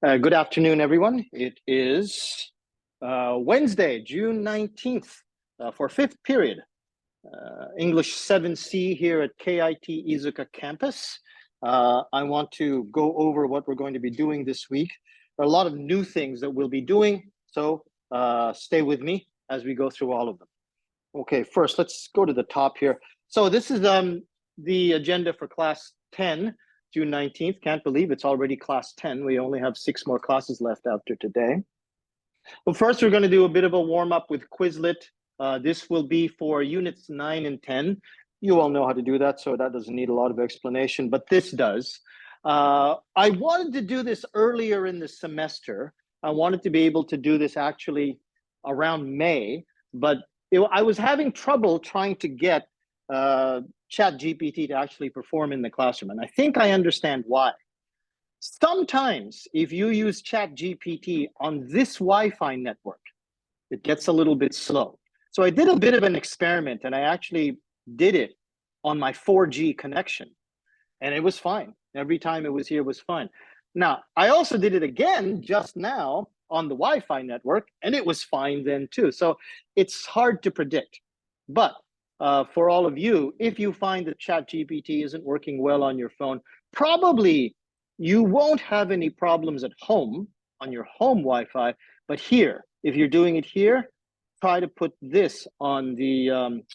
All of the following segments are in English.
Good afternoon, everyone. It is Wednesday, June 19th for fifth period, English 7C here at KIT Iizuka campus. I want to go over what we're going to be doing this week. There are a lot of new things that we'll be doing, so stay with me as we go through all of them. Okay, first, let's go to the top here. So this is the agenda for class 10, June 19th. Can't believe it's already class 10. We only have 6 more classes left after today. But first, we're going to do a bit of a warm-up with Quizlet. This will be for units 9 and 10. You all know how to do that, so that doesn't need a lot of explanation, but this does. I wanted to do this earlier in the semester. I wanted to be able to do this actually around May, but I was having trouble trying to get ChatGPT to actually perform in the classroom. And I think I understand why. Sometimes if you use ChatGPT on this Wi-Fi network, it gets a little bit slow. So I did a bit of an experiment and I actually did it on my 4G connection and it was fine. Every time it was here, it was fine. Now, I also did it again just now on the Wi-Fi network and it was fine then too. So it's hard to predict. But for all of you, if you find that ChatGPT isn't working well on your phone, probably you won't have any problems at home on your home Wi-Fi, but here, if you're doing it here, try to put this on the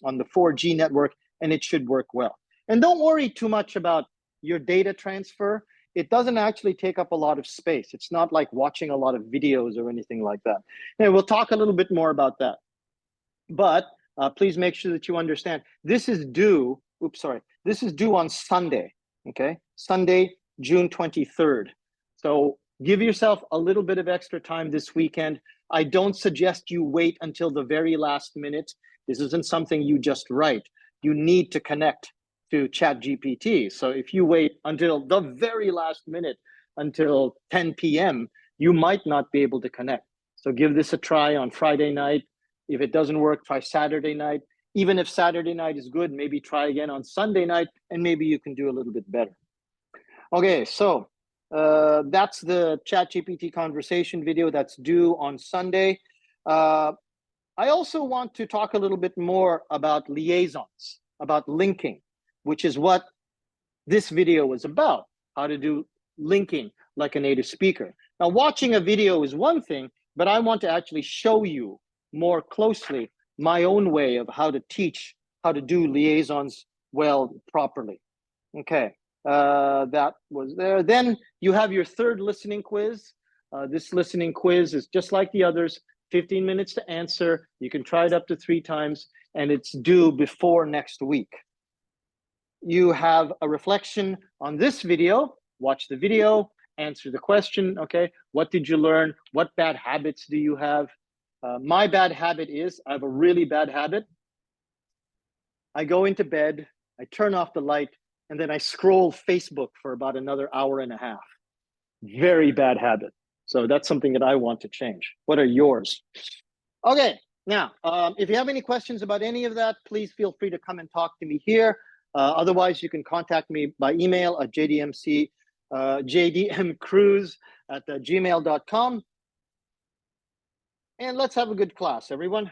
4G network and it should work well. And don't worry too much about your data transfer. It doesn't actually take up a lot of space. It's not like watching a lot of videos or anything like that. And we'll talk a little bit more about that. But please make sure that you understand this is due, this is due on Sunday, okay? Sunday, June 23rd. So give yourself a little bit of extra time this weekend. I don't suggest you wait until the very last minute. This isn't something you just write. You need to connect to ChatGPT. So if you wait until the very last minute, until 10 p.m., you might not be able to connect. So give this a try on Friday night. If it doesn't work, try Saturday night. Even if Saturday night is good, maybe try again on Sunday night, and maybe you can do a little bit better. Okay, so that's the ChatGPT conversation video that's due on Sunday. I also want to talk a little bit more about liaisons, about linking, which is what this video is about, how to do linking like a native speaker. Now, watching a video is one thing, but I want to actually show you more closely my own way of how to teach, how to do liaisons well, properly. Okay, that was there. Then you have your third listening quiz. This listening quiz is just like the others, 15 minutes to answer. You can try it up to 3 times, and it's due before next week. You have a reflection on this video. Watch the video, answer the question, okay? What did you learn? What bad habits do you have? My bad habit is, I have a really bad habit. I go into bed, I turn off the light, and then I scroll Facebook for about another hour and a half. Very bad habit. So that's something that I want to change. What are yours? Okay, now, if you have any questions about any of that, please feel free to come and talk to me here. Otherwise, you can contact me by email at jdmcruz@gmail.com. And let's have a good class, everyone.